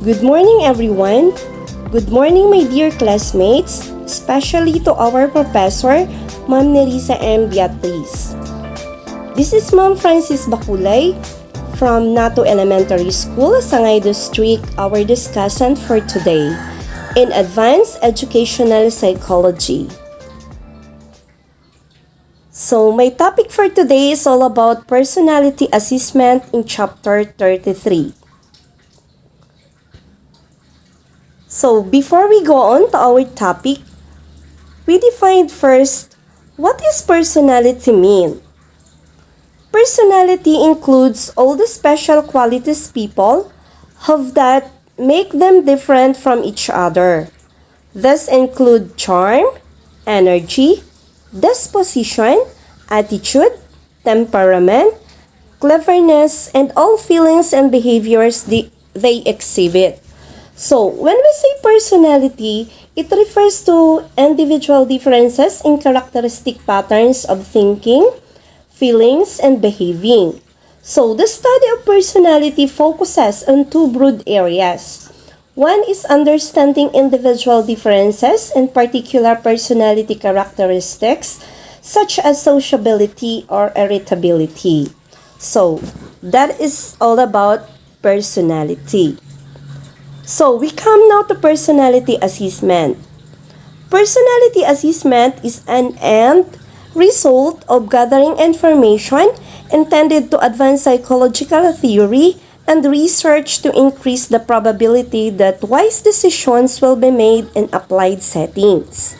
Good morning, everyone. Good morning, my dear classmates, especially to our professor, Ma'am Nerissa M. Beatriz. This is Ma'am Francis Bakulay from Nato Elementary School, Sangay District, our discussant for today in Advanced Educational Psychology. So, my topic for today is all about personality assessment in Chapter 33. So, before we go on to our topic, we defined first, what is personality mean? Personality includes all the special qualities people have that make them different from each other. These include charm, energy, disposition, attitude, temperament, cleverness, and all feelings and behaviors they exhibit. So, when we say personality, it refers to individual differences in characteristic patterns of thinking, feelings, and behaving. So, the study of personality focuses on two broad areas. One is understanding individual differences in particular personality characteristics, such as sociability or irritability. So, that is all about personality. So, we come now to personality assessment. Personality assessment is an end result of gathering information intended to advance psychological theory and research to increase the probability that wise decisions will be made in applied settings.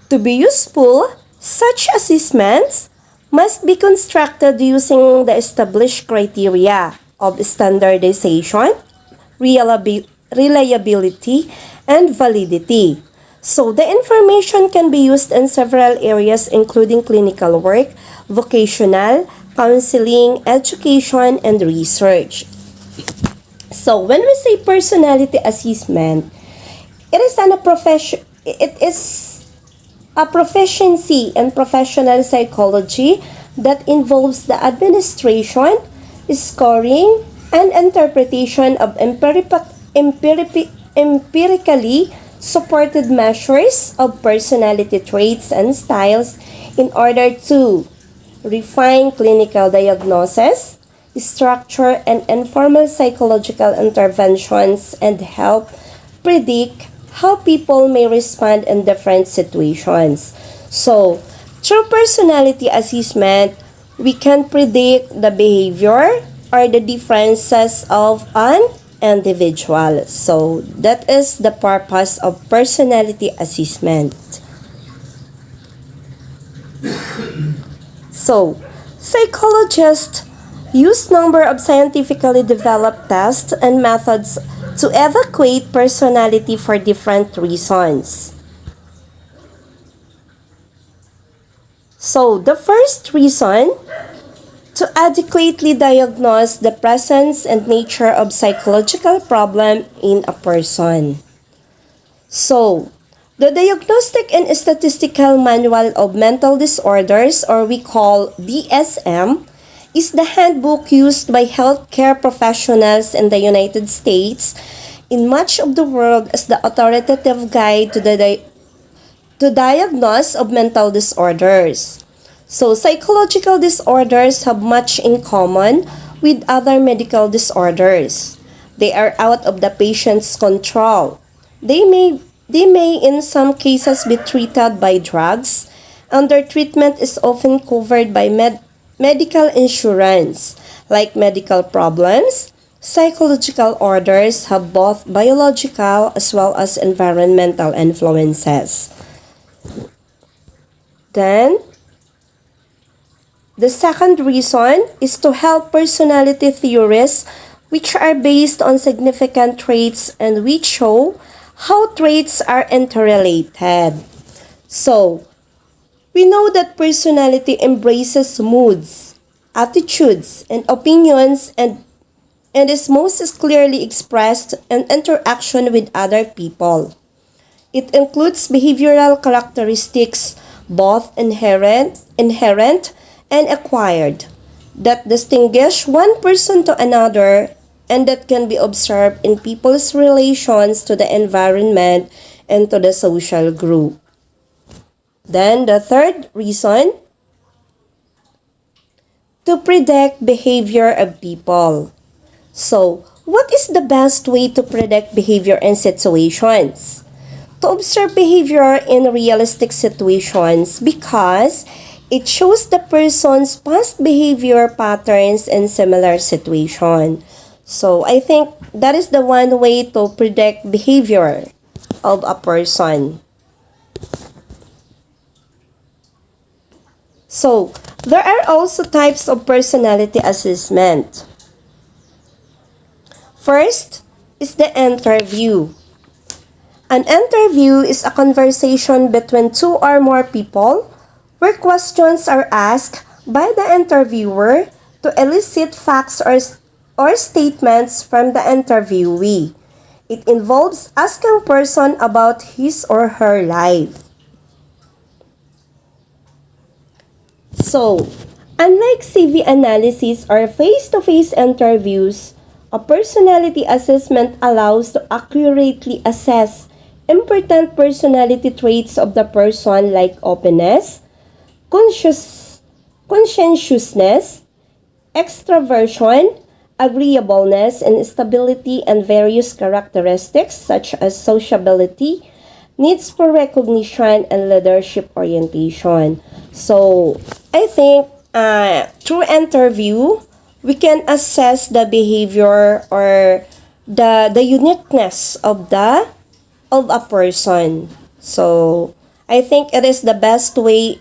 To be useful, such assessments must be constructed using the established criteria of standardization, reliability, and validity. So, the information can be used in several areas including clinical work, vocational, counseling, education, and research. So, when we say personality assessment, it is a proficiency in professional psychology that involves the administration, scoring, and interpretation of empirically supported measures of personality traits and styles in order to refine clinical diagnoses, structure and informal psychological interventions, and help predict how people may respond in different situations. So, through personality assessment, we can predict the behavior or the differences of an individual. So, that is the purpose of personality assessment. So, psychologists use number of scientifically developed tests and methods to evaluate personality for different reasons. So, the first reason, to adequately diagnose the presence and nature of psychological problem in a person. So, the Diagnostic and Statistical Manual of Mental Disorders, or we call DSM, is the handbook used by healthcare professionals in the United States, in much of the world, as the authoritative guide to diagnose of mental disorders. So, psychological disorders have much in common with other medical disorders. They are out of the patient's control. They may in some cases be treated by drugs, and their treatment is often covered by medical insurance. Like medical problems, psychological orders have both biological as well as environmental influences. Then, the second reason is to help personality theories which are based on significant traits and which show how traits are interrelated. So, we know that personality embraces moods, attitudes, and opinions and is most clearly expressed in interaction with other people. It includes behavioral characteristics, both inherent and acquired, that distinguish one person to another and that can be observed in people's relations to the environment and to the social group. Then the third reason, to predict behavior of people. So, what is the best way to predict behavior in situations? To observe behavior in realistic situations because it shows the person's past behavior patterns in similar situation. So, I think that is the one way to predict behavior of a person. So, there are also types of personality assessment. First is the interview. An interview is a conversation between two or more people where questions are asked by the interviewer to elicit facts or statements from the interviewee. It involves asking a person about his or her life. So, unlike CV analysis or face-to-face interviews, a personality assessment allows to accurately assess important personality traits of the person like openness, conscientiousness, extraversion, agreeableness, and stability, and various characteristics such as sociability, needs for recognition, and leadership orientation. So, I think through interview, we can assess the behavior or the uniqueness of a person. So, I think it is the best way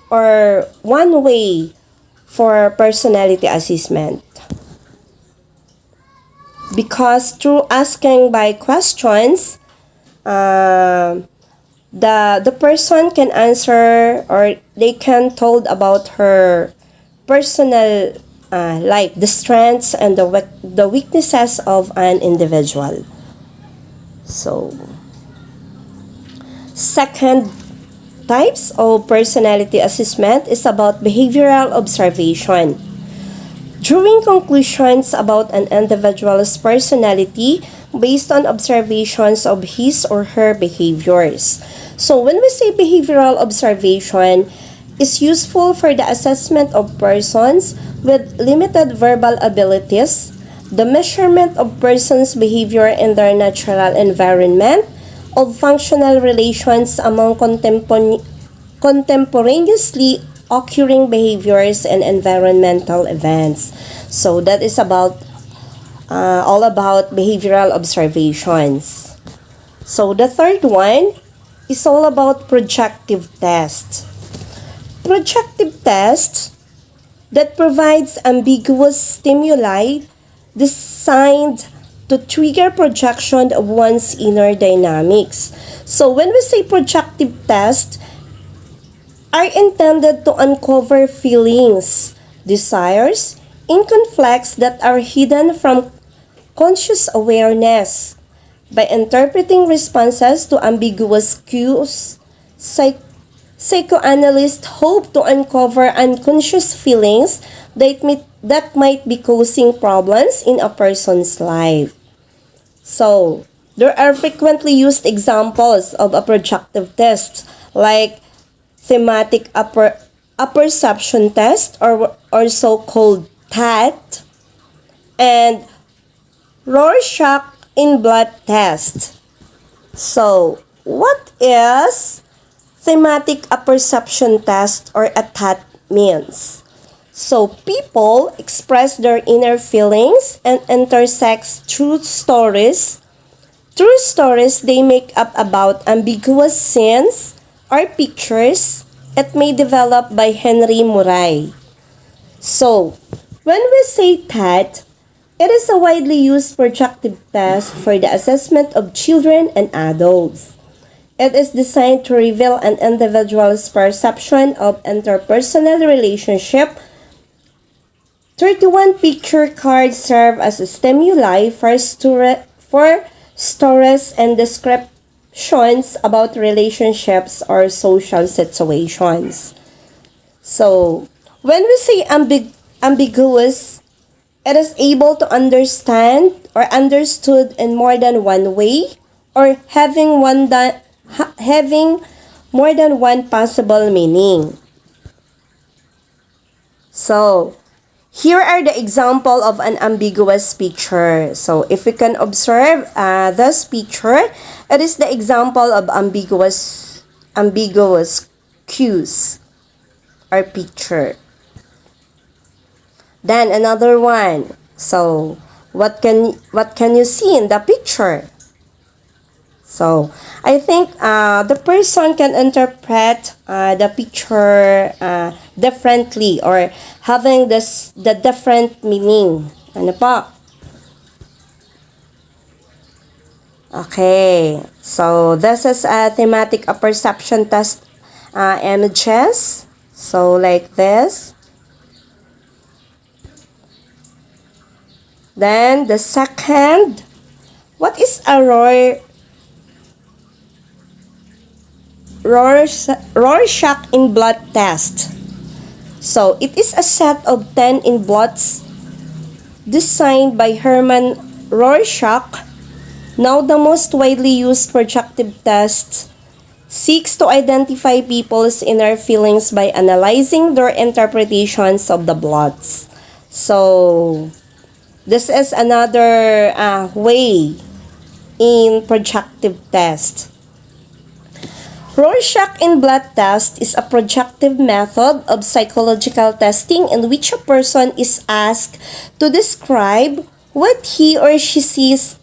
or one way for personality assessment. Because through asking by questions, the person can answer or they can told about her personal life, the strengths and the weaknesses of an individual. So, second types of personality assessment is about behavioral observation. Drawing conclusions about an individual's personality based on observations of his or her behaviors. So when we say behavioral observation, is useful for the assessment of persons with limited verbal abilities, the measurement of persons' behavior in their natural environment, of functional relations among contemporaneously occurring behaviors and environmental events. So that is all about behavioral observations. So the third one is all about projective tests. Projective tests that provides ambiguous stimuli designed to trigger projection of one's inner dynamics. So when we say projective tests, are intended to uncover feelings, desires, and conflicts that are hidden from conscious awareness. By interpreting responses to ambiguous cues, psychoanalysts hope to uncover unconscious feelings that might be causing problems in a person's life. So, there are frequently used examples of a projective test like Thematic Apperception Test or so-called TAT and Rorschach in blood test. So, what is Thematic Apperception Test or a TAT means? So, people express their inner feelings and intersect true stories. True stories they make up about ambiguous scenes or pictures it may develop by Henry Murray. So, when we say TAT, it is a widely used projective test for the assessment of children and adults. It is designed to reveal an individual's perception of interpersonal relationship. 31 picture cards serve as a stimuli for stories and descriptions about relationships or social situations. So, when we say ambiguous, it is able to understand or understood in more than one way, or having more than one possible meaning. So, here are the example of an ambiguous picture. So, if we can observe this picture, it is the example of ambiguous cues or picture. Then another one. So, what can you see in the picture? So, I think the person can interpret the picture differently, or having the different meaning. Ano po? Okay. So, this is a thematic apperception test images. So, like this. Then, the second, what is a Rorschach in blood test? So, it is a set of 10 in blots designed by Hermann Rorschach. Now, the most widely used projective test seeks to identify people's inner feelings by analyzing their interpretations of the blots. So, this is another way in projective test. Rorschach in blood test is a projective method of psychological testing in which a person is asked to describe what he or she sees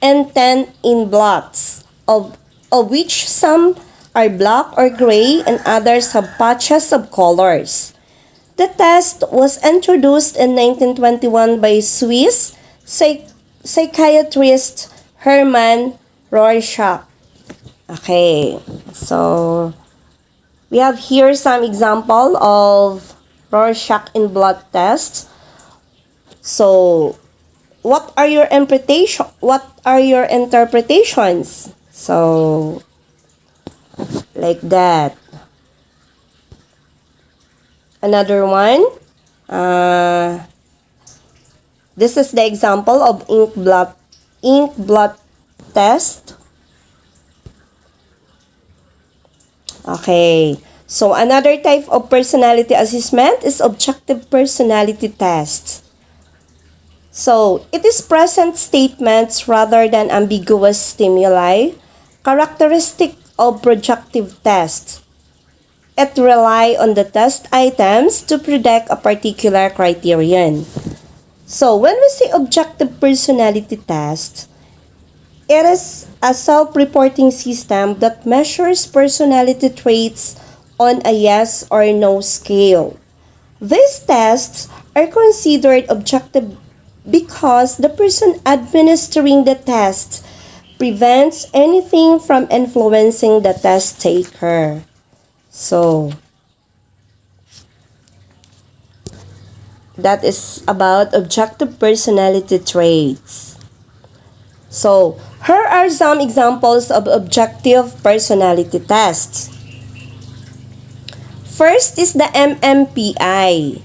in 10 in blots, of which some are black or gray and others have patches of colors. The test was introduced in 1921 by Swiss psychiatrist Hermann Rorschach. Okay, so we have here some example of Rorschach in blood test. So, what are your interpretations? So, like that. Another one. This is the example of ink blood test. Okay. So, another type of personality assessment is objective personality test. So, it is present statements rather than ambiguous stimuli, characteristic of projective test. It relies on the test items to predict a particular criterion. So, when we say objective personality test, it is a self-reporting system that measures personality traits on a yes or no scale. These tests are considered objective because the person administering the test prevents anything from influencing the test taker. So, that is about objective personality traits. So, here are some examples of objective personality tests. First is the MMPI,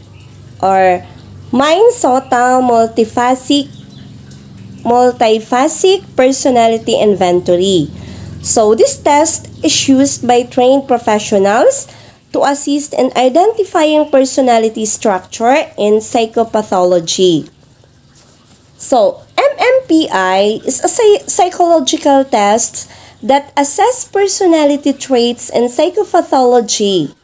or Minnesota Multiphasic Personality Inventory. So, this test is used by trained professionals to assist in identifying personality structure in psychopathology. So, MMPI is a psychological test that assesses personality traits in psychopathology.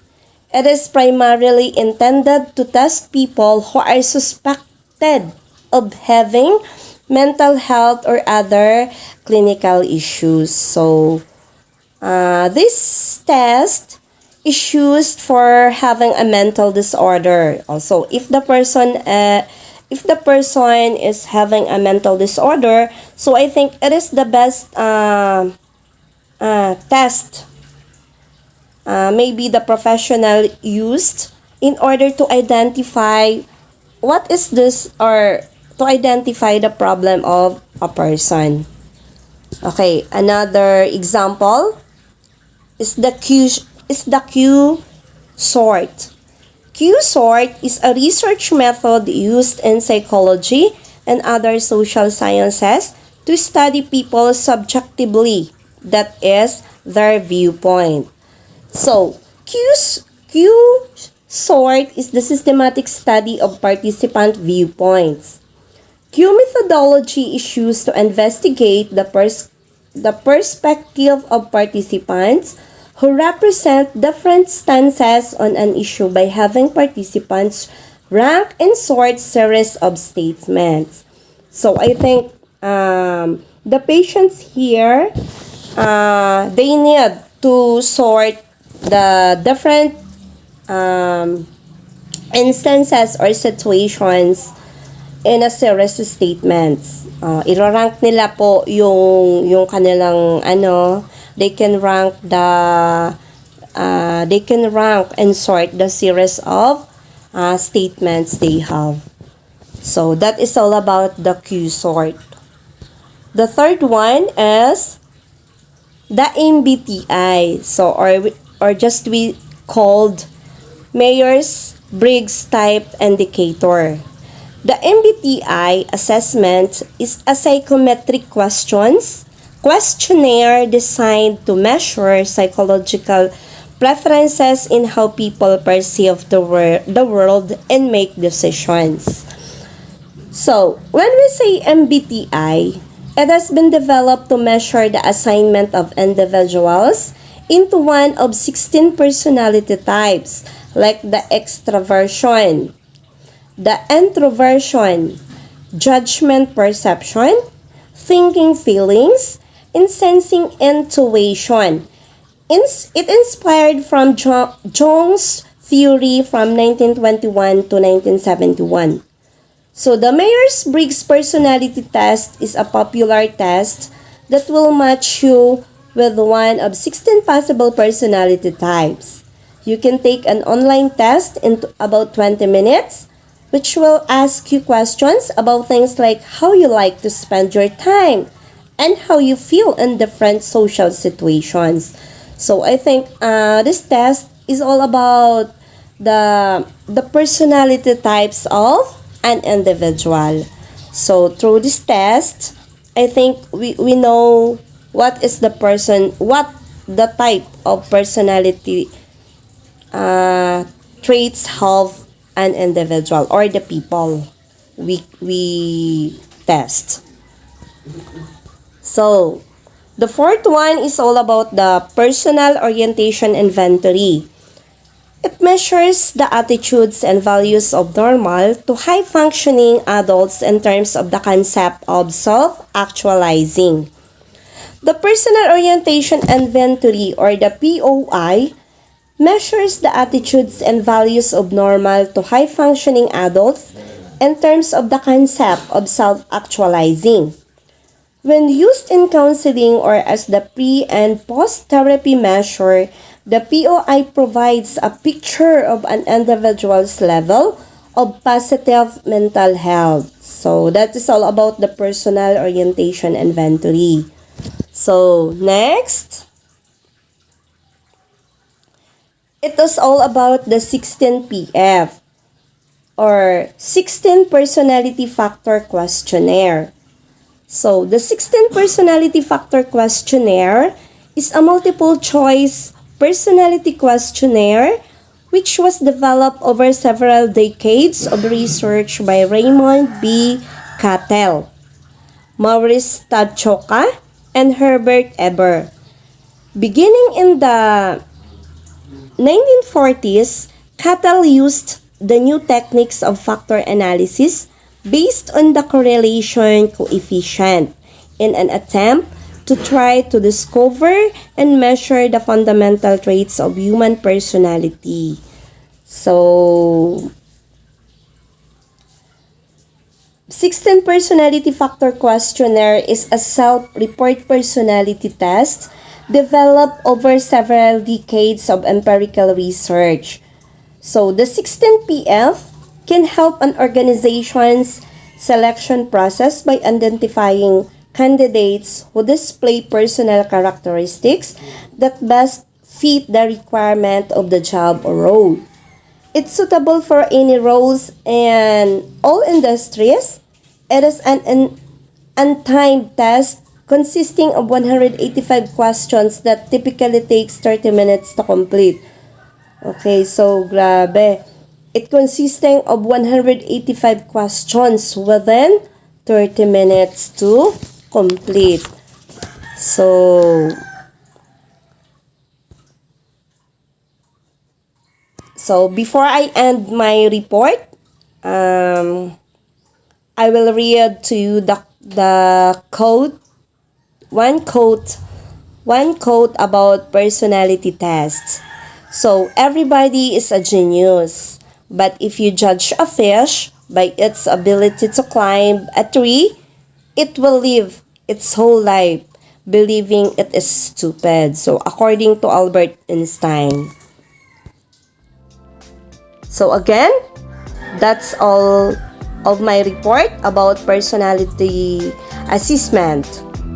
It is primarily intended to test people who are suspected of having mental health or other clinical issues. So, this test is used for having a mental disorder. Also, if the person is having a mental disorder, so I think it is the best test. Maybe the professional used in order to identify what is this, or to identify the problem of a person. Okay, another example is the Q sort. Q Q-sort is a research method used in psychology and other social sciences to study people subjectively, that is, their viewpoint. So, Q-sort is the systematic study of participant viewpoints. Q methodology is used to investigate the perspective of participants who represent different stances on an issue by having participants rank and sort series of statements. So I think the patients here, they need to sort the different instances or situations in a series of statements. Irarank nila po yung kanilang they can rank and sort the series of statements they have. So that is all about the Q sort. The third one is the MBTI. So or just we called Myers-Briggs Type Indicator. The MBTI assessment is a psychometric questionnaire designed to measure psychological preferences in how people perceive the world and make decisions. So, when we say MBTI, it has been developed to measure the assignment of individuals into one of 16 personality types, like the extraversion, the introversion, judgment perception, thinking feelings, and sensing intuition. It inspired from Jung's theory from 1921 to 1971. So the Myers-Briggs Personality Test is a popular test that will match you with one of 16 possible personality types. You can take an online test in about 20 minutes, which will ask you questions about things like how you like to spend your time and how you feel in different social situations. So I think this test is all about the personality types of an individual. So through this test, I think we know what the type of personality traits have an individual or the people we test. So the fourth one is all about the personal orientation inventory. It measures the attitudes and values of normal to high-functioning adults in terms of the concept of self-actualizing. The Personal Orientation Inventory or the POI measures the attitudes and values of normal to high-functioning adults in terms of the concept of self-actualizing. When used in counseling or as the pre- and post-therapy measure, the POI provides a picture of an individual's level of positive mental health. So that is all about the Personal Orientation Inventory. So next, it is all about the 16PF or 16 Personality Factor Questionnaire. So the 16 Personality Factor Questionnaire is a multiple choice personality questionnaire which was developed over several decades of research by Raymond B. Cattell, Maurice Tadchoka, and Herbert Eber. Beginning in the 1940s, Cattell used the new techniques of factor analysis based on the correlation coefficient in an attempt to try to discover and measure the fundamental traits of human personality. So, 16 Personality Factor Questionnaire is a self-report personality test developed over several decades of empirical research. So, the 16PF can help an organization's selection process by identifying candidates who display personal characteristics that best fit the requirement of the job or role. It's suitable for any roles in all industries. It is an untimed test consisting of 185 questions that typically takes 30 minutes to complete. Okay, so grabe. It consisting of 185 questions within 30 minutes to complete. So before I end my report, I will read to you the quote, one quote about personality tests. So, everybody is a genius, but if you judge a fish by its ability to climb a tree, it will live its whole life believing it is stupid. So, according to Albert Einstein. So, again, that's all of my report about personality assessment.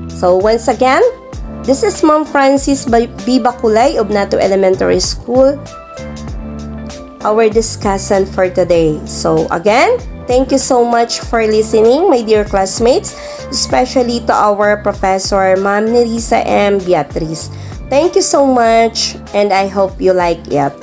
So, once again, this is Ma'am Francis B. Baculay of Nato Elementary School, our discussion for today. So again, thank you so much for listening, my dear classmates, especially to our professor, Ma'am Nerissa M. Beatriz. Thank you so much, and I hope you like it.